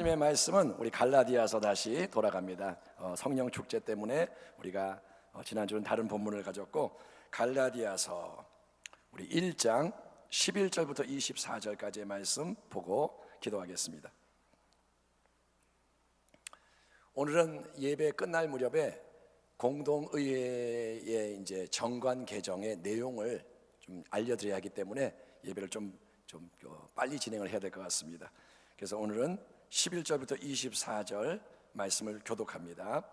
하나님의 말씀은 우리 갈라디아서 다시 돌아갑니다. 성령 축제 때문에 우리가 지난주는 다른 본문을 가졌고, 갈라디아서 우리 1장 11절부터 24절까지의 말씀 보고 기도하겠습니다. 오늘은 예배 끝날 무렵에 공동의회의 이제 정관 개정의 내용을 좀 알려드려야 하기 때문에 예배를 좀 빨리 진행을 해야 될 것 같습니다. 그래서 오늘은 11절부터 24절 말씀을 교독합니다.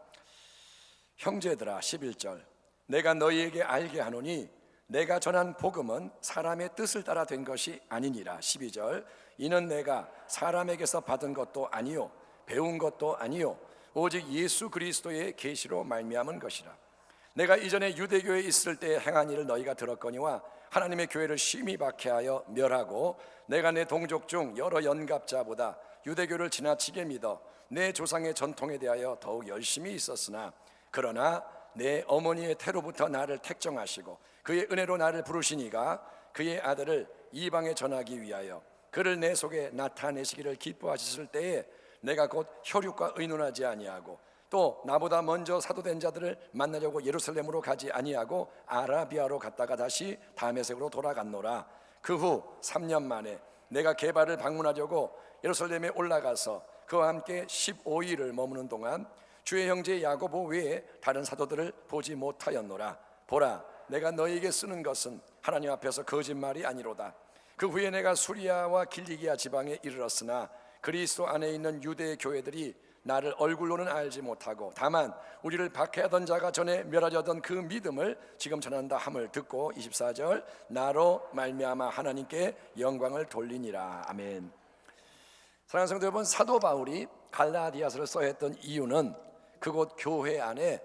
형제들아, 11절, 내가 너희에게 알게 하노니 내가 전한 복음은 사람의 뜻을 따라 된 것이 아니니라. 12절, 이는 내가 사람에게서 받은 것도 아니요 배운 것도 아니요 오직 예수 그리스도의 계시로 말미암은 것이라. 내가 이전에 유대교에 있을 때 행한 일을 너희가 들었거니와 하나님의 교회를 심히 박해하여 멸하고 내가 내 동족 중 여러 연갑자보다 유대교를 지나치게 믿어 내 조상의 전통에 대하여 더욱 열심히 있었으나, 그러나 내 어머니의 태로부터 나를 택정하시고 그의 은혜로 나를 부르시니가 그의 아들을 이방에 전하기 위하여 그를 내 속에 나타내시기를 기뻐하셨을 때에 내가 곧 혈육과 의논하지 아니하고 또 나보다 먼저 사도된 자들을 만나려고 예루살렘으로 가지 아니하고 아라비아로 갔다가 다시 다메섹으로 돌아갔노라. 그 후 3년 만에 내가 게바를 방문하려고 예루살렘에 올라가서 그와 함께 15일을 머무는 동안 주의 형제 야고보 외에 다른 사도들을 보지 못하였노라. 보라, 내가 너희에게 쓰는 것은 하나님 앞에서 거짓말이 아니로다. 그 후에 내가 수리아와 길리기아 지방에 이르렀으나 그리스도 안에 있는 유대 교회들이 나를 얼굴로는 알지 못하고 다만 우리를 박해하던 자가 전에 멸하려던 그 믿음을 지금 전한다 함을 듣고, 24절, 나로 말미암아 하나님께 영광을 돌리니라. 아멘. 사랑하는 성도 여러분, 사도 바울이 갈라디아서를 써야 했던 이유는 그곳 교회 안에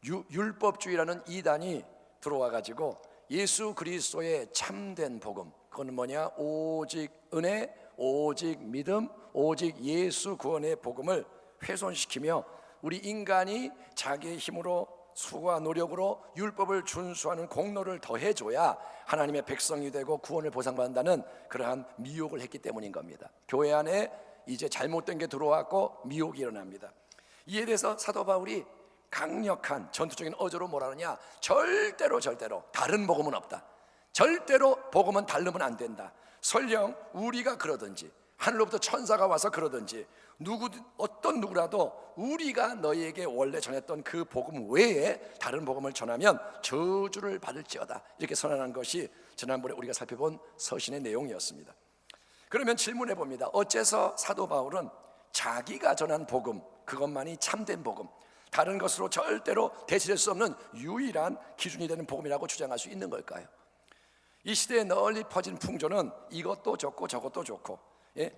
율법주의라는 이단이 들어와 가지고 예수 그리스도의 참된 복음, 그건 뭐냐? 오직 은혜, 오직 믿음, 오직 예수 구원의 복음을 훼손시키며 우리 인간이 자기의 힘으로 수고와 노력으로 율법을 준수하는 공로를 더해줘야 하나님의 백성이 되고 구원을 보상받는다는 그러한 미혹을 했기 때문인 겁니다. 교회 안에 이제 잘못된 게 들어왔고 미혹이 일어납니다. 이에 대해서 사도 바울이 강력한 전투적인 어조로 뭐라 하느냐? 절대로 다른 복음은 없다. 절대로 복음은 다르면 안 된다. 설령 우리가 그러든지 하늘로부터 천사가 와서 그러든지 어떤 누구라도 우리가 너희에게 원래 전했던 그 복음 외에 다른 복음을 전하면 저주를 받을지어다, 이렇게 선언한 것이 지난번에 우리가 살펴본 서신의 내용이었습니다. 그러면 질문해 봅니다. 어째서 사도 바울은 자기가 전한 복음, 그것만이 참된 복음, 다른 것으로 절대로 대체될 수 없는 유일한 기준이 되는 복음이라고 주장할 수 있는 걸까요? 이 시대에 널리 퍼진 풍조는 이것도 좋고 저것도 좋고,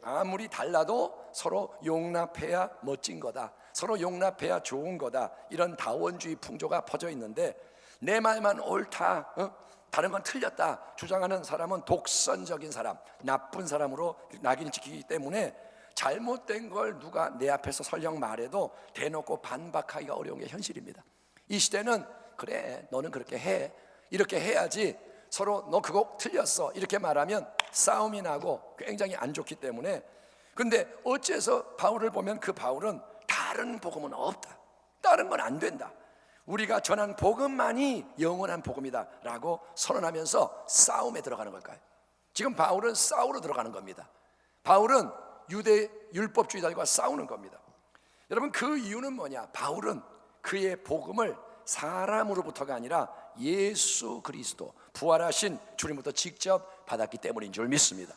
아무리 달라도 서로 용납해야 멋진 거다, 서로 용납해야 좋은 거다, 이런 다원주의 풍조가 퍼져 있는데 내 말만 옳다, 다른 건 틀렸다 주장하는 사람은 독선적인 사람, 나쁜 사람으로 낙인을 찍히기 때문에 잘못된 걸 누가 내 앞에서 설령 말해도 대놓고 반박하기가 어려운 게 현실입니다. 이 시대는 그래, 너는 그렇게 해, 이렇게 해야지, 서로 너 그거 틀렸어 이렇게 말하면 싸움이 나고 굉장히 안 좋기 때문에. 근데 어째서 바울을 보면 그 바울은 다른 복음은 없다, 다른 건 안 된다, 우리가 전한 복음만이 영원한 복음이다 라고 선언하면서 싸움에 들어가는 걸까요? 지금 바울은 싸우러 들어가는 겁니다. 바울은 유대 율법주의자들과 싸우는 겁니다. 여러분, 그 이유는 뭐냐? 바울은 그의 복음을 사람으로부터가 아니라 예수 그리스도, 부활하신 주님부터 직접 받았기 때문인 줄 믿습니다.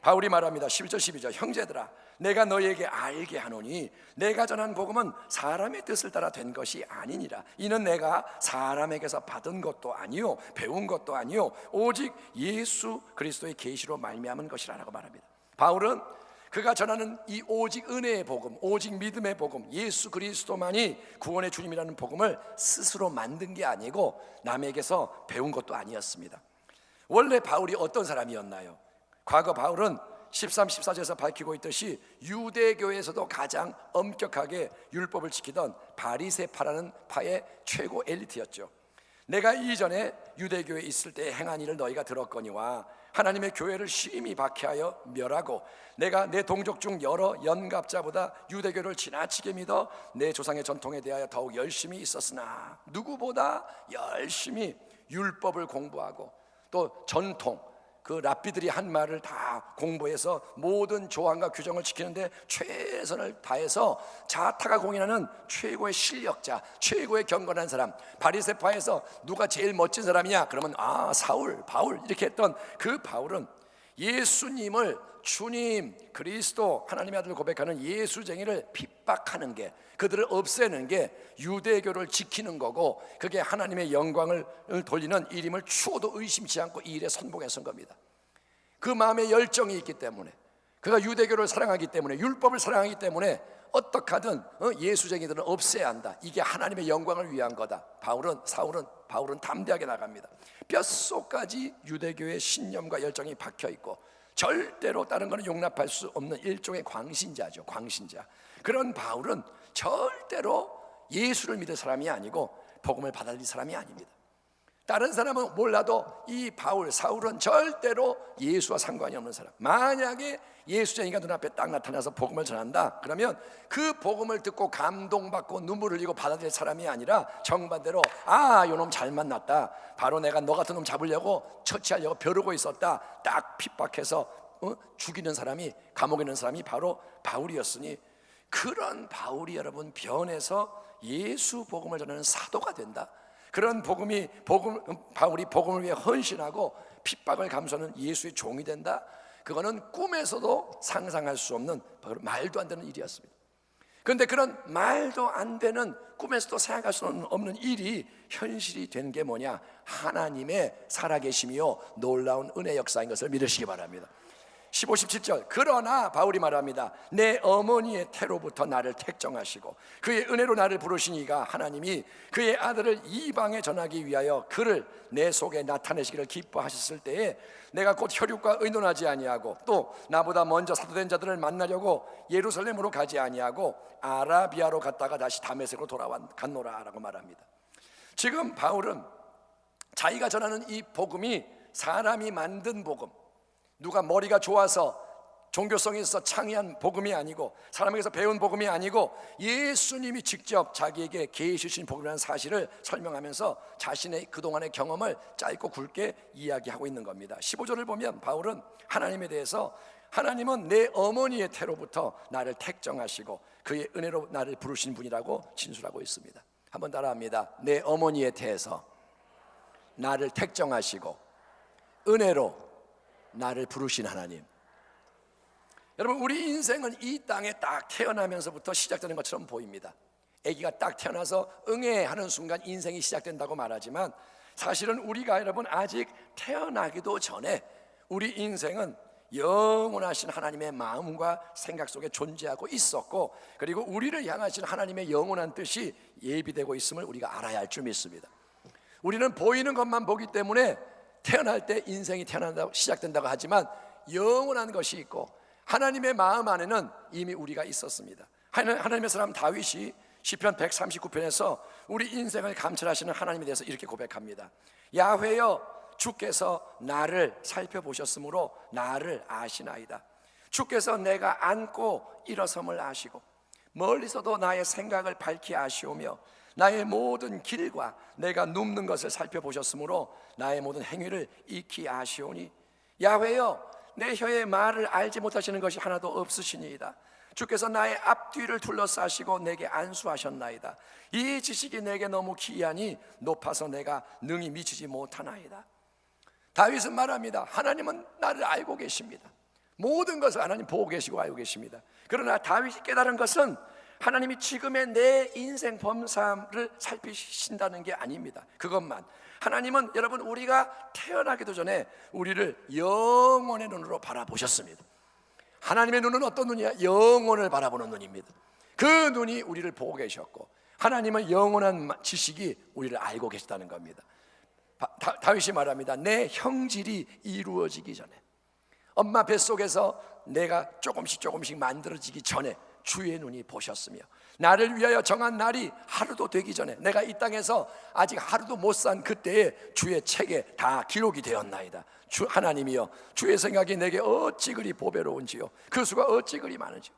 바울이 말합니다. 11절 12절, 형제들아, 내가 너희에게 알게 하노니 내가 전한 복음은 사람의 뜻을 따라 된 것이 아니니라. 이는 내가 사람에게서 받은 것도 아니요 배운 것도 아니요 오직 예수 그리스도의 계시로 말미암은 것이라 라고 말합니다. 바울은 그가 전하는 이 오직 은혜의 복음, 오직 믿음의 복음, 예수 그리스도만이 구원의 주님이라는 복음을 스스로 만든 게 아니고 남에게서 배운 것도 아니었습니다. 원래 바울이 어떤 사람이었나요? 과거 바울은 13, 14절에서 밝히고 있듯이 유대교에서도 가장 엄격하게 율법을 지키던 바리새파라는 파의 최고 엘리트였죠. 내가 이전에 유대교에 있을 때 행한 일을 너희가 들었거니와 하나님의 교회를 심히 박해하여 멸하고 내가 내 동족 중 여러 연갑자보다 유대교를 지나치게 믿어 내 조상의 전통에 대하여 더욱 열심히 있었으나 누구보다 열심히 율법을 공부하고 또 전통, 그 랍비들이 한 말을 다 공부해서 모든 조항과 규정을 지키는데 최선을 다해서 자타가 공인하는 최고의 실력자, 최고의 경건한 사람, 바리새파에서 누가 제일 멋진 사람이냐? 그러면 사울, 바울 이렇게 했던 그 바울은 예수님을 주님, 그리스도, 하나님의 아들을 고백하는 예수쟁이를 핍박하는 게, 그들을 없애는 게 유대교를 지키는 거고, 그게 하나님의 영광을 돌리는 일임을 추호도 의심치 않고 이 일에 선봉했던 겁니다. 그 마음에 열정이 있기 때문에, 그가 유대교를 사랑하기 때문에, 율법을 사랑하기 때문에 어떻게 하든 예수쟁이들은 없애야 한다. 이게 하나님의 영광을 위한 거다. 바울은 담대하게 나갑니다. 뼛속까지 유대교의 신념과 열정이 박혀 있고 절대로 다른 거는 용납할 수 없는 일종의 광신자죠. 광신자. 그런 바울은 절대로 예수를 믿을 사람이 아니고 복음을 받아들일 사람이 아닙니다. 다른 사람은 몰라도 이 바울, 사울은 절대로 예수와 상관이 없는 사람. 만약에 예수쟁이가 눈앞에 딱 나타나서 복음을 전한다 그러면 그 복음을 듣고 감동받고 눈물 흘리고 받아들일 사람이 아니라 정반대로 요놈 잘 만났다, 바로 내가 너 같은 놈 잡으려고 처치하려고 벼르고 있었다, 딱 핍박해서 죽이는 사람이, 감옥에 있는 사람이 바로 바울이었으니, 그런 바울이 여러분 변해서 예수 복음을 전하는 사도가 된다. 그런 바울이 복음을 위해 헌신하고 핍박을 감수하는 예수의 종이 된다. 그거는 꿈에서도 상상할 수 없는, 말도 안 되는 일이었습니다. 그런데 그런 말도 안 되는, 꿈에서도 생각할 수 없는 일이 현실이 된 게 뭐냐? 하나님의 살아계심이요 놀라운 은혜 역사인 것을 믿으시기 바랍니다. 15, 17절. 그러나 바울이 말합니다. 내 어머니의 태로부터 나를 택정하시고 그의 은혜로 나를 부르신 이가 하나님이 그의 아들을 이방에 전하기 위하여 그를 내 속에 나타내시기를 기뻐하셨을 때에 내가 곧 혈육과 의논하지 아니하고 또 나보다 먼저 사도된 자들을 만나려고 예루살렘으로 가지 아니하고 아라비아로 갔다가 다시 다메섹으로 갔노라 라고 말합니다. 지금 바울은 자기가 전하는 이 복음이 사람이 만든 복음, 누가 머리가 좋아서 종교성이 있어 창의한 복음이 아니고 사람에게서 배운 복음이 아니고 예수님이 직접 자기에게 계시해 주신 복음이라는 사실을 설명하면서 자신의 그동안의 경험을 짧고 굵게 이야기하고 있는 겁니다. 15절을 보면 바울은 하나님에 대해서 하나님은 내 어머니의 태로부터 나를 택정하시고 그의 은혜로 나를 부르신 분이라고 진술하고 있습니다. 한번 따라합니다. 내 어머니의 태에서 나를 택정하시고 은혜로 나를 부르신 하나님. 여러분, 우리 인생은 이 땅에 딱 태어나면서부터 시작되는 것처럼 보입니다. 아기가 딱 태어나서 응애하는 순간 인생이 시작된다고 말하지만 사실은 우리가 여러분 아직 태어나기도 전에 우리 인생은 영원하신 하나님의 마음과 생각 속에 존재하고 있었고, 그리고 우리를 향하신 하나님의 영원한 뜻이 예비되고 있음을 우리가 알아야 할 줄 믿습니다. 우리는 보이는 것만 보기 때문에 태어날 때 인생이 시작된다고 하지만 영원한 것이 있고 하나님의 마음 안에는 이미 우리가 있었습니다. 하나님의 사람 다윗이 시편 139편에서 우리 인생을 감찰하시는 하나님에 대해서 이렇게 고백합니다. 야훼여, 주께서 나를 살펴보셨으므로 나를 아시나이다. 주께서 내가 앉고 일어섬을 아시고 멀리서도 나의 생각을 밝히 아시오며 나의 모든 길과 내가 눕는 것을 살펴보셨으므로 나의 모든 행위를 익히 아시오니 야훼여, 내 혀의 말을 알지 못하시는 것이 하나도 없으시니이다. 주께서 나의 앞뒤를 둘러싸시고 내게 안수하셨나이다. 이 지식이 내게 너무 기이하니 높아서 내가 능히 미치지 못하나이다. 다윗은 말합니다. 하나님은 나를 알고 계십니다. 모든 것을 하나님 보고 계시고 알고 계십니다. 그러나 다윗이 깨달은 것은 하나님이 지금의 내 인생 범사를 살피신다는 게 아닙니다. 그것만, 하나님은 여러분 우리가 태어나기도 전에 우리를 영원의 눈으로 바라보셨습니다. 하나님의 눈은 어떤 눈이야? 영원을 바라보는 눈입니다. 그 눈이 우리를 보고 계셨고 하나님은 영원한 지식이 우리를 알고 계시다는 겁니다. 다윗이 말합니다. 내 형질이 이루어지기 전에, 엄마 뱃속에서 내가 조금씩 만들어지기 전에 주의 눈이 보셨으며 나를 위하여 정한 날이 하루도 되기 전에 내가 이 땅에서 아직 하루도 못 산 그때에 주의 책에 다 기록이 되었나이다. 주 하나님이여, 주의 생각이 내게 어찌 그리 보배로운지요, 그 수가 어찌 그리 많은지요.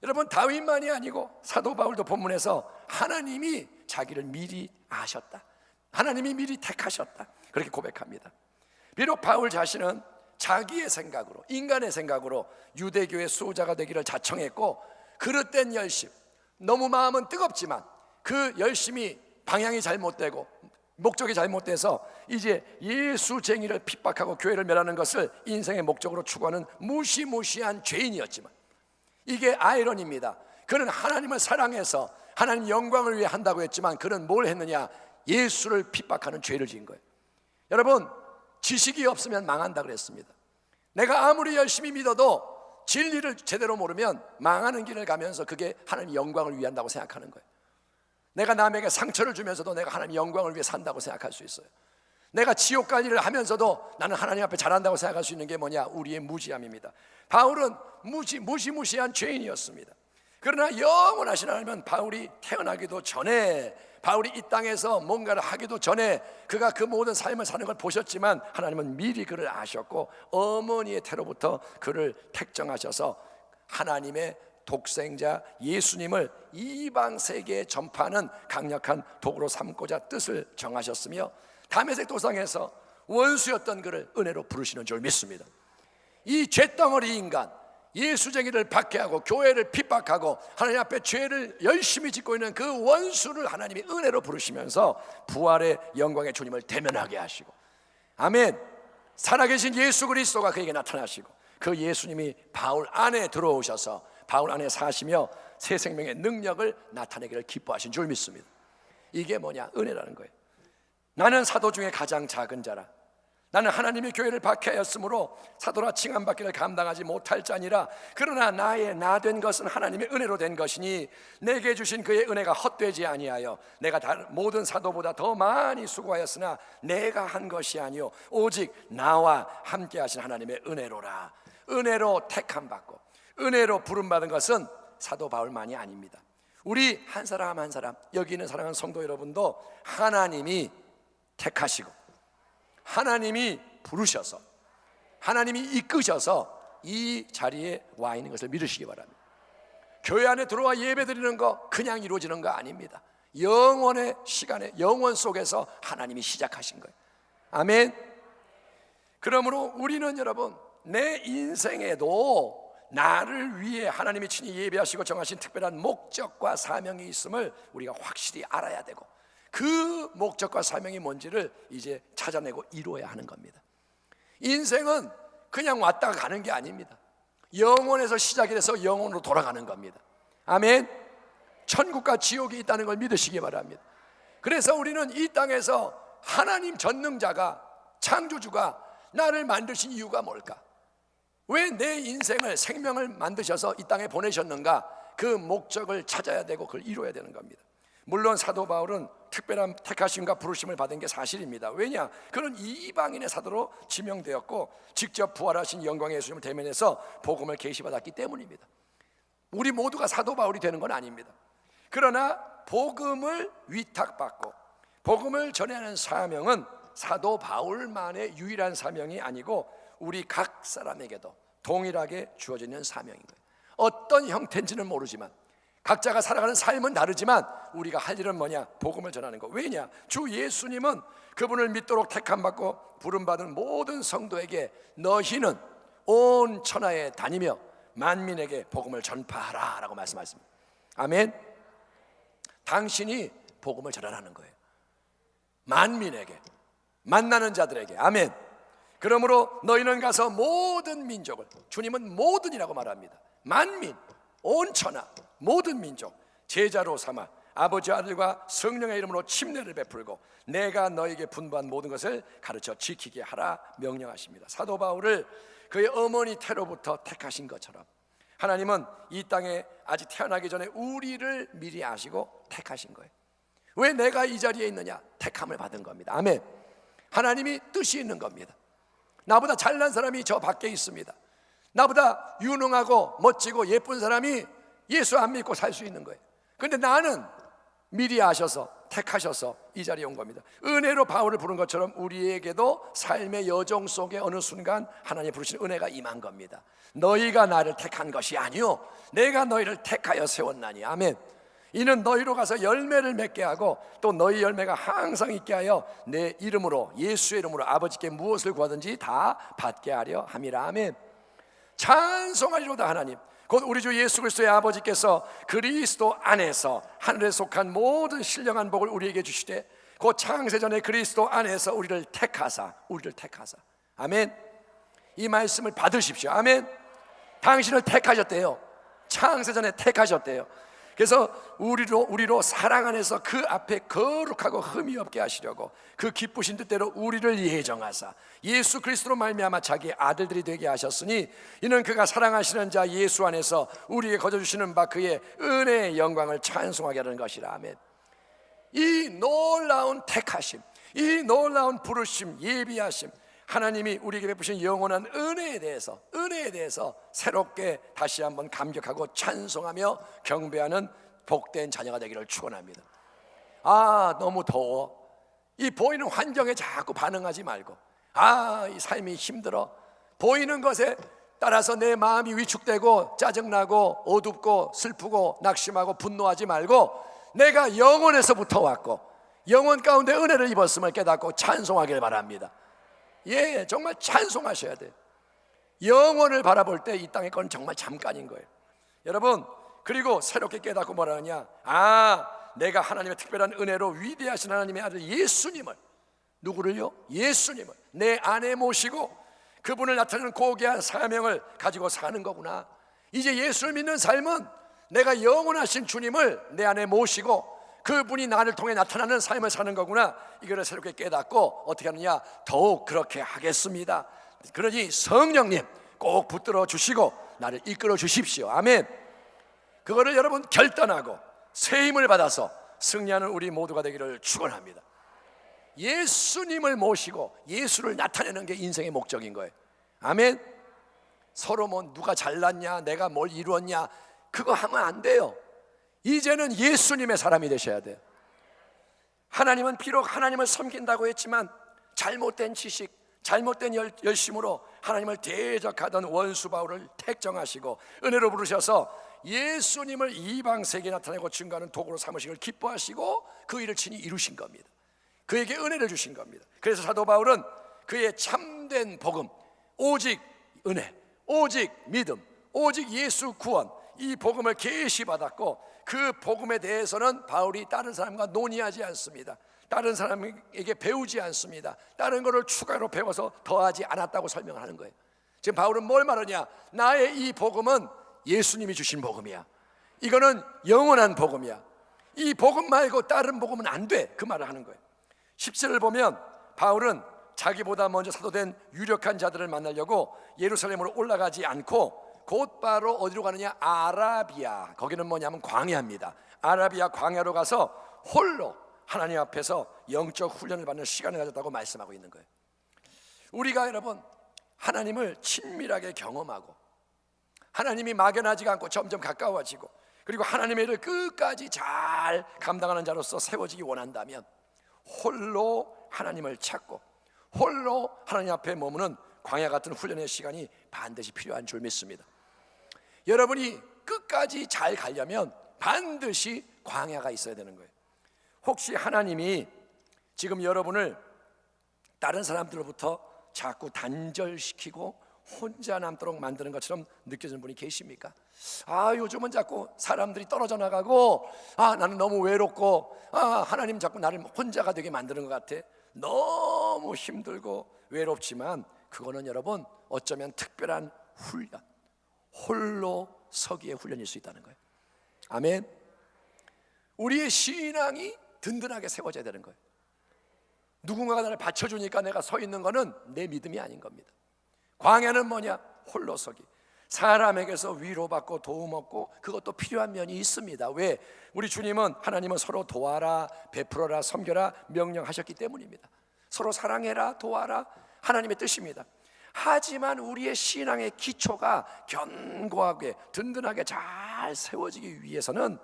여러분, 다윗만이 아니고 사도 바울도 본문에서 하나님이 자기를 미리 아셨다, 하나님이 미리 택하셨다, 그렇게 고백합니다. 비록 바울 자신은 자기의 생각으로, 인간의 생각으로 유대교의 수호자가 되기를 자청했고 그릇된 열심, 너무 마음은 뜨겁지만 그 열심이 방향이 잘못되고 목적이 잘못돼서 이제 예수쟁이를 핍박하고 교회를 멸하는 것을 인생의 목적으로 추구하는 무시무시한 죄인이었지만, 이게 아이러니입니다. 그는 하나님을 사랑해서 하나님 영광을 위해 한다고 했지만 그는 뭘 했느냐? 예수를 핍박하는 죄를 지은 거예요. 여러분, 지식이 없으면 망한다 그랬습니다. 내가 아무리 열심히 믿어도 진리를 제대로 모르면 망하는 길을 가면서 그게 하나님 영광을 위한다고 생각하는 거예요. 내가 남에게 상처를 주면서도 내가 하나님 영광을 위해 산다고 생각할 수 있어요. 내가 지옥 갈 일을 하면서도 나는 하나님 앞에 잘한다고 생각할 수 있는 게 뭐냐? 우리의 무지함입니다. 바울은 무시무시한 죄인이었습니다. 그러나 영원하신 하나님은 바울이 태어나기도 전에, 바울이 이 땅에서 뭔가를 하기도 전에 그가 그 모든 삶을 사는 걸 보셨지만 하나님은 미리 그를 아셨고 어머니의 태로부터 그를 택정하셔서 하나님의 독생자 예수님을 이방 세계에 전파하는 강력한 도구로 삼고자 뜻을 정하셨으며 다메섹 도상에서 원수였던 그를 은혜로 부르시는 줄 믿습니다. 이 죄덩어리 인간, 예수쟁이를 박해하고 교회를 핍박하고 하나님 앞에 죄를 열심히 짓고 있는 그 원수를 하나님이 은혜로 부르시면서 부활의 영광의 주님을 대면하게 하시고, 아멘, 살아계신 예수 그리스도가 그에게 나타나시고 그 예수님이 바울 안에 들어오셔서 바울 안에 사시며 새 생명의 능력을 나타내기를 기뻐하신 줄 믿습니다. 이게 뭐냐? 은혜라는 거예요. 나는 사도 중에 가장 작은 자라. 나는 하나님의 교회를 박해하였으므로 사도라 칭함받기를 감당하지 못할 자니라. 그러나 나의 나 된 것은 하나님의 은혜로 된 것이니 내게 주신 그의 은혜가 헛되지 아니하여 내가 다른 모든 사도보다 더 많이 수고하였으나 내가 한 것이 아니요 오직 나와 함께 하신 하나님의 은혜로라. 은혜로 택함받고 은혜로 부름받은 것은 사도 바울만이 아닙니다. 우리 한 사람 한 사람, 여기 있는 사랑하는 성도 여러분도 하나님이 택하시고 하나님이 부르셔서 하나님이 이끄셔서 이 자리에 와 있는 것을 믿으시기 바랍니다. 교회 안에 들어와 예배 드리는 거 그냥 이루어지는 거 아닙니다. 영원의 시간에 영원 속에서 하나님이 시작하신 거예요. 아멘. 그러므로 우리는 여러분, 내 인생에도 나를 위해 하나님이 친히 예배하시고 정하신 특별한 목적과 사명이 있음을 우리가 확실히 알아야 되고 그 목적과 사명이 뭔지를 이제 찾아내고 이루어야 하는 겁니다. 인생은 그냥 왔다가 가는 게 아닙니다. 영원에서 시작이 돼서 영원으로 돌아가는 겁니다. 아멘. 천국과 지옥이 있다는 걸 믿으시기 바랍니다. 그래서 우리는 이 땅에서 하나님 전능자가, 창조주가 나를 만드신 이유가 뭘까? 왜 내 인생을, 생명을 만드셔서 이 땅에 보내셨는가? 그 목적을 찾아야 되고 그걸 이루어야 되는 겁니다. 물론 사도 바울은 특별한 택하심과 부르심을 받은 게 사실입니다. 왜냐? 그는 이방인의 사도로 지명되었고 직접 부활하신 영광의 예수님을 대면해서 복음을 계시받았기 때문입니다. 우리 모두가 사도 바울이 되는 건 아닙니다. 그러나 복음을 위탁받고 복음을 전하는 사명은 사도 바울만의 유일한 사명이 아니고 우리 각 사람에게도 동일하게 주어져 있는 사명인 거예요. 어떤 형태인지는 모르지만 각자가 살아가는 삶은 다르지만 우리가 할 일은 뭐냐? 복음을 전하는 거. 왜냐? 주 예수님은 그분을 믿도록 택함받고 부름받은 모든 성도에게 너희는 온 천하에 다니며 만민에게 복음을 전파하라 라고 말씀하셨습니다. 아멘. 당신이 복음을 전하라는 거예요. 만민에게, 만나는 자들에게. 아멘. 그러므로 너희는 가서 모든 민족을, 주님은 모든이라고 말합니다. 만민, 온 천하, 모든 민족 제자로 삼아 아버지 아들과 성령의 이름으로 침례를 베풀고 내가 너에게 분부한 모든 것을 가르쳐 지키게 하라 명령하십니다. 사도 바울을 그의 어머니 태로부터 택하신 것처럼 하나님은 이 땅에 아직 태어나기 전에 우리를 미리 아시고 택하신 거예요. 왜 내가 이 자리에 있느냐? 택함을 받은 겁니다. 아멘. 하나님이 뜻이 있는 겁니다. 나보다 잘난 사람이 저 밖에 있습니다. 나보다 유능하고 멋지고 예쁜 사람이 예수 안 믿고 살 수 있는 거예요. 근데 나는 미리 아셔서 택하셔서 이 자리에 온 겁니다. 은혜로 바울을 부른 것처럼 우리에게도 삶의 여정 속에 어느 순간 하나님 부르신 은혜가 임한 겁니다. 너희가 나를 택한 것이 아니요 내가 너희를 택하여 세웠나니. 아멘. 이는 너희로 가서 열매를 맺게 하고 또 너희 열매가 항상 있게 하여 내 이름으로 예수의 이름으로 아버지께 무엇을 구하든지 다 받게 하려 함이라. 아멘. 찬송하리로다. 하나님 곧 우리 주 예수 그리스도의 아버지께서 그리스도 안에서 하늘에 속한 모든 신령한 복을 우리에게 주시되 곧 창세전에 그리스도 안에서 우리를 택하사 아멘. 이 말씀을 받으십시오. 아멘. 당신을 택하셨대요. 창세전에 택하셨대요. 그래서 우리로 사랑 안에서 그 앞에 거룩하고 흠이 없게 하시려고 그 기쁘신 뜻대로 우리를 예정하사 예수 그리스도로 말미암아 자기의 아들들이 되게 하셨으니 이는 그가 사랑하시는 자 예수 안에서 우리에게 거저주시는 바 그의 은혜의 영광을 찬송하게 하는 것이라. 아멘. 이 놀라운 택하심, 이 놀라운 부르심, 예비하심, 하나님이 우리에게 베푸신 영원한 은혜에 대해서 새롭게 다시 한번 감격하고 찬송하며 경배하는 복된 자녀가 되기를 축원합니다. 너무 더워. 이 보이는 환경에 자꾸 반응하지 말고, 이 삶이 힘들어. 보이는 것에 따라서 내 마음이 위축되고 짜증나고 어둡고 슬프고 낙심하고 분노하지 말고, 내가 영원에서부터 왔고 영원 가운데 은혜를 입었음을 깨닫고 찬송하길 바랍니다. 정말 찬송하셔야 돼요. 영원을 바라볼 때 이 땅의 건 정말 잠깐인 거예요. 여러분, 그리고 새롭게 깨닫고 뭐라 하냐? 내가 하나님의 특별한 은혜로 위대하신 하나님의 아들 예수님을, 누구를요? 예수님을 내 안에 모시고 그분을 나타내는 고귀한 사명을 가지고 사는 거구나. 이제 예수를 믿는 삶은 내가 영원하신 주님을 내 안에 모시고 그분이 나를 통해 나타나는 삶을 사는 거구나. 이거를 새롭게 깨닫고 어떻게 하느냐? 더욱 그렇게 하겠습니다. 그러니 성령님 꼭 붙들어 주시고 나를 이끌어 주십시오. 아멘. 그거를 여러분 결단하고 새 힘을 받아서 승리하는 우리 모두가 되기를 축원합니다. 예수님을 모시고 예수를 나타내는 게 인생의 목적인 거예요. 아멘. 서로 누가 잘났냐, 내가 뭘 이루었냐, 그거 하면 안 돼요. 이제는 예수님의 사람이 되셔야 돼요. 하나님은 비록 하나님을 섬긴다고 했지만 잘못된 지식, 잘못된 열심으로 하나님을 대적하던 원수 바울을 택정하시고 은혜로 부르셔서 예수님을 이방 세계에 나타내고 증거하는 도구로 삼으시길 기뻐하시고 그 일을 친히 이루신 겁니다. 그에게 은혜를 주신 겁니다. 그래서 사도 바울은 그의 참된 복음, 오직 은혜, 오직 믿음, 오직 예수 구원, 이 복음을 계시받았고 그 복음에 대해서는 바울이 다른 사람과 논의하지 않습니다. 다른 사람에게 배우지 않습니다. 다른 것을 추가로 배워서 더하지 않았다고 설명을 하는 거예요. 지금 바울은 뭘 말하냐? 나의 이 복음은 예수님이 주신 복음이야. 이거는 영원한 복음이야. 이 복음 말고 다른 복음은 안 돼. 그 말을 하는 거예요. 17절을 보면 바울은 자기보다 먼저 사도된 유력한 자들을 만나려고 예루살렘으로 올라가지 않고 곧바로 어디로 가느냐? 아라비아. 거기는 뭐냐면 광야입니다. 아라비아 광야로 가서 홀로 하나님 앞에서 영적 훈련을 받는 시간을 가졌다고 말씀하고 있는 거예요. 우리가 여러분 하나님을 친밀하게 경험하고 하나님이 막연하지가 않고 점점 가까워지고 그리고 하나님의 일을 끝까지 잘 감당하는 자로서 세워지기 원한다면 홀로 하나님을 찾고 홀로 하나님 앞에 머무는 광야 같은 훈련의 시간이 반드시 필요한 줄 믿습니다. 여러분이 끝까지 잘 가려면 반드시 광야가 있어야 되는 거예요. 혹시 하나님이 지금 여러분을 다른 사람들로부터 자꾸 단절시키고 혼자 남도록 만드는 것처럼 느껴지는 분이 계십니까? 요즘은 자꾸 사람들이 떨어져 나가고 나는 너무 외롭고 하나님 자꾸 나를 혼자가 되게 만드는 것 같아. 너무 힘들고 외롭지만 그거는 여러분 어쩌면 특별한 훈련, 홀로 서기의 훈련일 수 있다는 거예요. 아멘. 우리의 신앙이 든든하게 세워져야 되는 거예요. 누군가가 나를 받쳐주니까 내가 서 있는 거는 내 믿음이 아닌 겁니다. 광야는 뭐냐? 홀로 서기. 사람에게서 위로받고 도움 얻고 그것도 필요한 면이 있습니다. 왜? 우리 주님은 하나님은 서로 도와라, 베풀어라, 섬겨라 명령하셨기 때문입니다. 서로 사랑해라, 도와라, 하나님의 뜻입니다. 하지만 우리의 신앙의 기초가 견고하게 든든하게 잘 세워지기 위해서는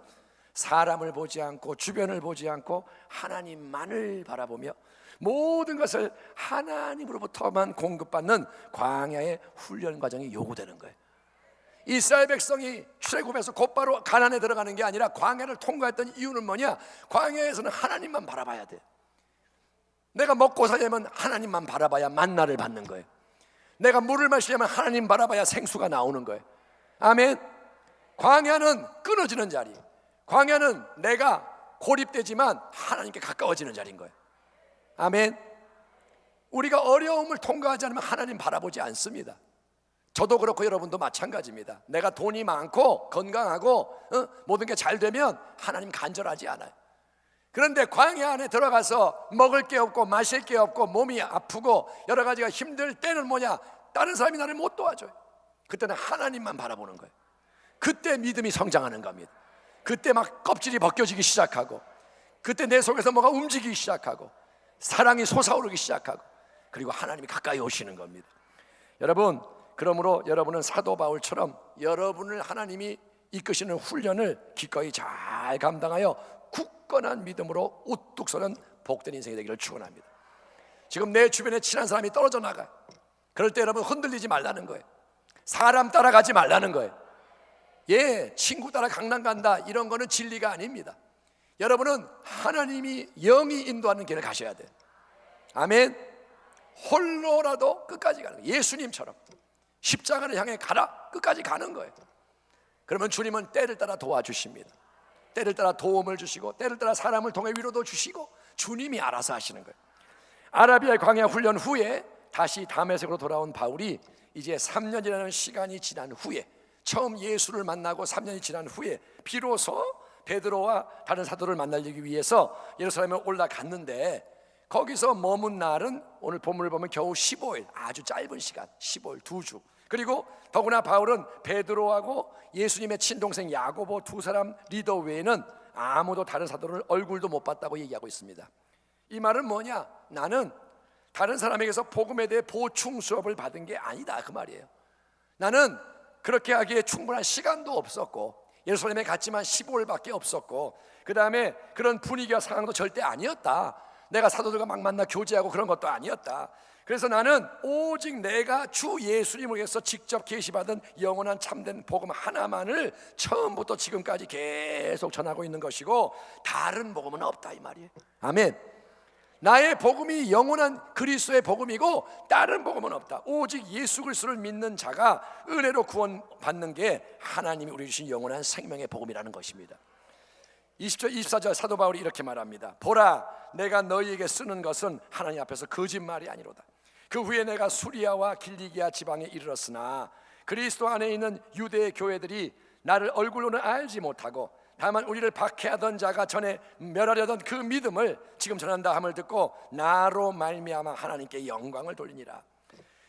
사람을 보지 않고 주변을 보지 않고 하나님만을 바라보며 모든 것을 하나님으로부터만 공급받는 광야의 훈련 과정이 요구되는 거예요. 이스라엘 백성이 출애굽에서 곧바로 가나안에 들어가는 게 아니라 광야를 통과했던 이유는 뭐냐? 광야에서는 하나님만 바라봐야 돼. 내가 먹고 살려면 하나님만 바라봐야 만나를 받는 거예요. 내가 물을 마시려면 하나님 바라봐야 생수가 나오는 거예요. 아멘. 광야는 끊어지는 자리, 광야는 내가 고립되지만 하나님께 가까워지는 자리인 거예요. 아멘. 우리가 어려움을 통과하지 않으면 하나님 바라보지 않습니다. 저도 그렇고 여러분도 마찬가지입니다. 내가 돈이 많고 건강하고 모든 게 잘 되면 하나님 간절하지 않아요. 그런데 광야 안에 들어가서 먹을 게 없고 마실 게 없고 몸이 아프고 여러 가지가 힘들 때는 뭐냐? 다른 사람이 나를 못 도와줘요. 그때는 하나님만 바라보는 거예요. 그때 믿음이 성장하는 겁니다. 그때 막 껍질이 벗겨지기 시작하고, 그때 내 속에서 뭐가 움직이기 시작하고, 사랑이 솟아오르기 시작하고, 그리고 하나님이 가까이 오시는 겁니다. 여러분, 그러므로 여러분은 사도 바울처럼 여러분을 하나님이 이끄시는 훈련을 기꺼이 잘 감당하여 굳건한 믿음으로 우뚝 서는 복된 인생이 되기를 축원합니다. 지금 내 주변에 친한 사람이 떨어져 나가요. 그럴 때 여러분 흔들리지 말라는 거예요. 사람 따라가지 말라는 거예요. 친구 따라 강남 간다, 이런 거는 진리가 아닙니다. 여러분은 하나님이 영이 인도하는 길을 가셔야 돼요. 아멘. 홀로라도 끝까지 가는 거예요. 예수님처럼 십자가를 향해 가라, 끝까지 가는 거예요. 그러면 주님은 때를 따라 도와주십니다. 때를 따라 도움을 주시고, 때를 따라 사람을 통해 위로도 주시고, 주님이 알아서 하시는 거예요. 아라비아 광야 훈련 후에 다시 다메섹으로 돌아온 바울이 이제 3년이라는 시간이 지난 후에, 처음 예수를 만나고 3년이 지난 후에 비로소 베드로와 다른 사도를 만나기 위해서 예루살렘에 올라갔는데, 거기서 머문 날은 오늘 본문을 보면 겨우 15일, 아주 짧은 시간, 15일 2주. 그리고 더구나 바울은 베드로하고 예수님의 친동생 야고보 두 사람 리더 외에는 아무도 다른 사도를 얼굴도 못 봤다고 얘기하고 있습니다. 이 말은 뭐냐? 나는 다른 사람에게서 복음에 대해 보충 수업을 받은 게 아니다, 그 말이에요. 나는 그렇게 하기에 충분한 시간도 없었고, 예루살렘에 갔지만 15일밖에 없었고, 그 다음에 그런 분위기와 상황도 절대 아니었다. 내가 사도들과 막 만나 교제하고 그런 것도 아니었다. 그래서 나는 오직 내가 주 예수님을 위해서 직접 계시받은 영원한 참된 복음 하나만을 처음부터 지금까지 계속 전하고 있는 것이고, 다른 복음은 없다, 이 말이에요. 아멘. 나의 복음이 영원한 그리스도의 복음이고 다른 복음은 없다. 오직 예수 그리스도를 믿는 자가 은혜로 구원받는 게 하나님이 우리 주신 영원한 생명의 복음이라는 것입니다. 20절 24절 사도 바울이 이렇게 말합니다. 보라, 내가 너희에게 쓰는 것은 하나님 앞에서 거짓말이 아니로다. 그 후에 내가 수리아와 길리기아 지방에 이르렀으나 그리스도 안에 있는 유대의 교회들이 나를 얼굴로는 알지 못하고, 다만 우리를 박해하던 자가 전에 멸하려던 그 믿음을 지금 전한다 함을 듣고 나로 말미암아 하나님께 영광을 돌리니라.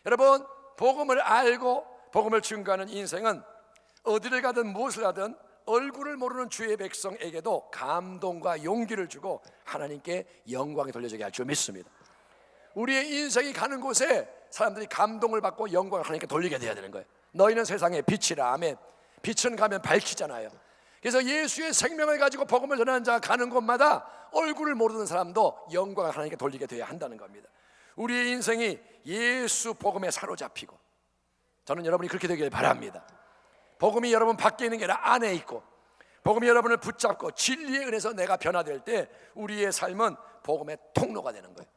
여러분, 복음을 알고 복음을 증거하는 인생은 어디를 가든 무엇을 하든 얼굴을 모르는 주의 백성에게도 감동과 용기를 주고 하나님께 영광이 돌려지게 할 줄 믿습니다. 우리의 인생이 가는 곳에 사람들이 감동을 받고 영광을 하나님께 돌리게 돼야 되는 거예요. 너희는 세상의 빛이라. 아멘. 빛은 가면 밝히잖아요. 그래서 예수의 생명을 가지고 복음을 전하는 자가 가는 곳마다 얼굴을 모르는 사람도 영광을 하나님께 돌리게 되어야 한다는 겁니다. 우리의 인생이 예수 복음에 사로잡히고, 저는 여러분이 그렇게 되길 바랍니다. 복음이 여러분 밖에 있는 게 아니라 안에 있고, 복음이 여러분을 붙잡고 진리의 은혜에서 내가 변화될 때 우리의 삶은 복음의 통로가 되는 거예요.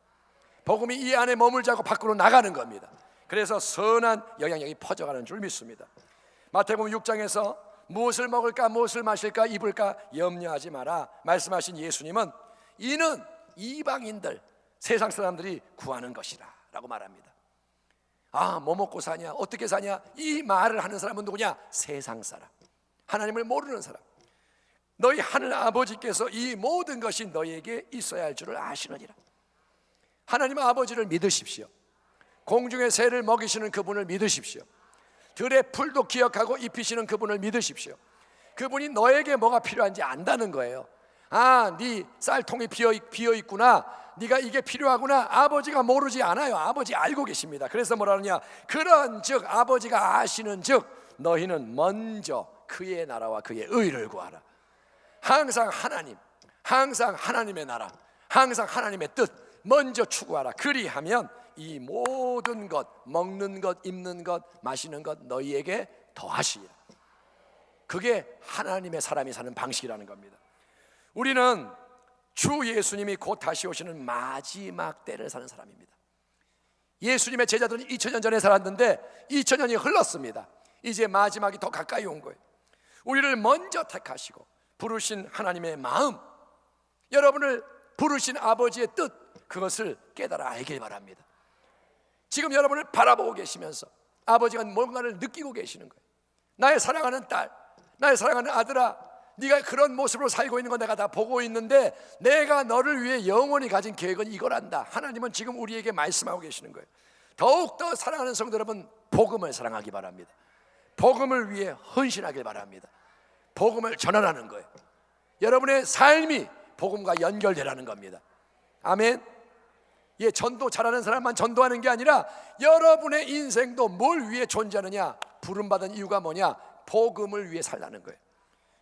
복음이 이 안에 머물지 않고 밖으로 나가는 겁니다. 그래서 선한 영향력이 퍼져가는 줄 믿습니다. 마태복음 6장에서 무엇을 먹을까, 무엇을 마실까, 입을까 염려하지 마라 말씀하신 예수님은 이는 이방인들, 세상 사람들이 구하는 것이라 라고 말합니다. 뭐 먹고 사냐, 어떻게 사냐, 이 말을 하는 사람은 누구냐? 세상 사람, 하나님을 모르는 사람. 너희 하늘 아버지께서 이 모든 것이 너희에게 있어야 할 줄을 아시느니라. 하나님 아버지를 믿으십시오. 공중의 새를 먹이시는 그분을 믿으십시오. 들의 풀도 기억하고 입히시는 그분을 믿으십시오. 그분이 너에게 뭐가 필요한지 안다는 거예요. 네 쌀통이 비어 있구나. 네가 이게 필요하구나. 아버지가 모르지 않아요. 아버지 알고 계십니다. 그래서 뭐라 하느냐, 그런즉 아버지가 아시는즉 너희는 먼저 그의 나라와 그의 의를 구하라. 항상 하나님, 항상 하나님의 나라, 항상 하나님의 뜻 먼저 추구하라. 그리하면 이 모든 것, 먹는 것, 입는 것, 마시는 것 너희에게 더하시리라. 그게 하나님의 사람이 사는 방식이라는 겁니다. 우리는 주 예수님이 곧 다시 오시는 마지막 때를 사는 사람입니다. 예수님의 제자들은 2000년 전에 살았는데 2000년이 흘렀습니다. 이제 마지막이 더 가까이 온 거예요. 우리를 먼저 택하시고 부르신 하나님의 마음, 여러분을 부르신 아버지의 뜻, 그것을 깨달아 알길 바랍니다. 지금 여러분을 바라보고 계시면서 아버지가 뭔가를 느끼고 계시는 거예요. 나의 사랑하는 딸, 나의 사랑하는 아들아, 네가 그런 모습으로 살고 있는 거 내가 다 보고 있는데 내가 너를 위해 영원히 가진 계획은 이거란다. 하나님은 지금 우리에게 말씀하고 계시는 거예요. 더욱더 사랑하는 성도 여러분, 복음을 사랑하기 바랍니다. 복음을 위해 헌신하길 바랍니다. 복음을 전하라는 거예요. 여러분의 삶이 복음과 연결되라는 겁니다. 아멘. 예, 전도 잘하는 사람만 전도하는 게 아니라 여러분의 인생도 뭘 위해 존재하느냐, 부름받은 이유가 뭐냐, 복음을 위해 살라는 거예요.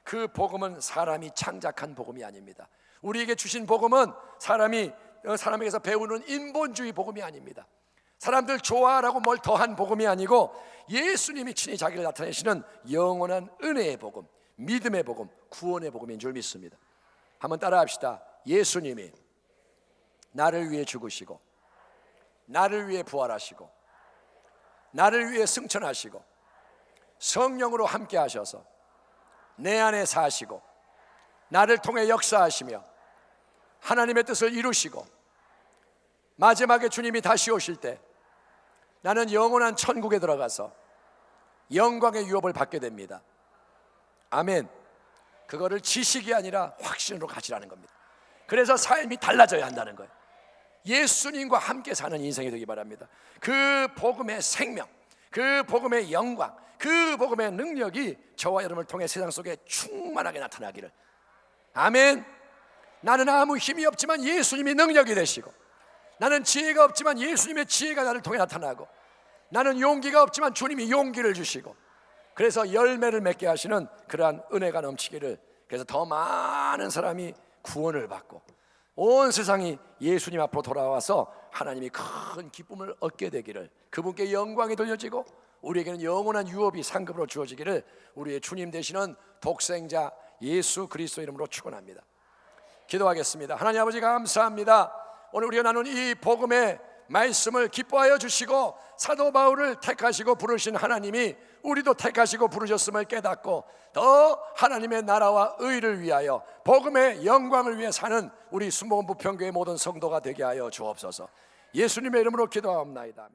그 복음은 사람이 창작한 복음이 아닙니다. 우리에게 주신 복음은 사람에게서 배우는 인본주의 복음이 아닙니다. 사람들 좋아하라고 뭘 더한 복음이 아니고 예수님이 친히 자기를 나타내시는 영원한 은혜의 복음, 믿음의 복음, 구원의 복음인 줄 믿습니다. 한번 따라합시다. 예수님이 나를 위해 죽으시고 나를 위해 부활하시고 나를 위해 승천하시고 성령으로 함께 하셔서 내 안에 사시고 나를 통해 역사하시며 하나님의 뜻을 이루시고 마지막에 주님이 다시 오실 때 나는 영원한 천국에 들어가서 영광의 유업을 받게 됩니다. 아멘. 그거를 지식이 아니라 확신으로 가지라는 겁니다. 그래서 삶이 달라져야 한다는 거예요. 예수님과 함께 사는 인생이 되기 바랍니다. 그 복음의 생명, 그 복음의 영광, 그 복음의 능력이 저와 여러분을 통해 세상 속에 충만하게 나타나기를. 아멘. 나는 아무 힘이 없지만 예수님이 능력이 되시고, 나는 지혜가 없지만 예수님의 지혜가 나를 통해 나타나고, 나는 용기가 없지만 주님이 용기를 주시고, 그래서 열매를 맺게 하시는 그러한 은혜가 넘치기를. 그래서 더 많은 사람이 구원을 받고 온 세상이 예수님 앞으로 돌아와서 하나님이 큰 기쁨을 얻게 되기를, 그분께 영광이 돌려지고 우리에게는 영원한 유업이 상급으로 주어지기를 우리의 주님 되시는 독생자 예수 그리스도 이름으로 축원합니다. 기도하겠습니다. 하나님 아버지 감사합니다. 오늘 우리가 나눈 이 복음의 말씀을 기뻐하여 주시고 사도 바울을 택하시고 부르신 하나님이 우리도 택하시고 부르셨음을 깨닫고 더 하나님의 나라와 의를 위하여 복음의 영광을 위해 사는 우리 순복음 부평교회 모든 성도가 되게 하여 주옵소서. 예수님의 이름으로 기도하옵나이다.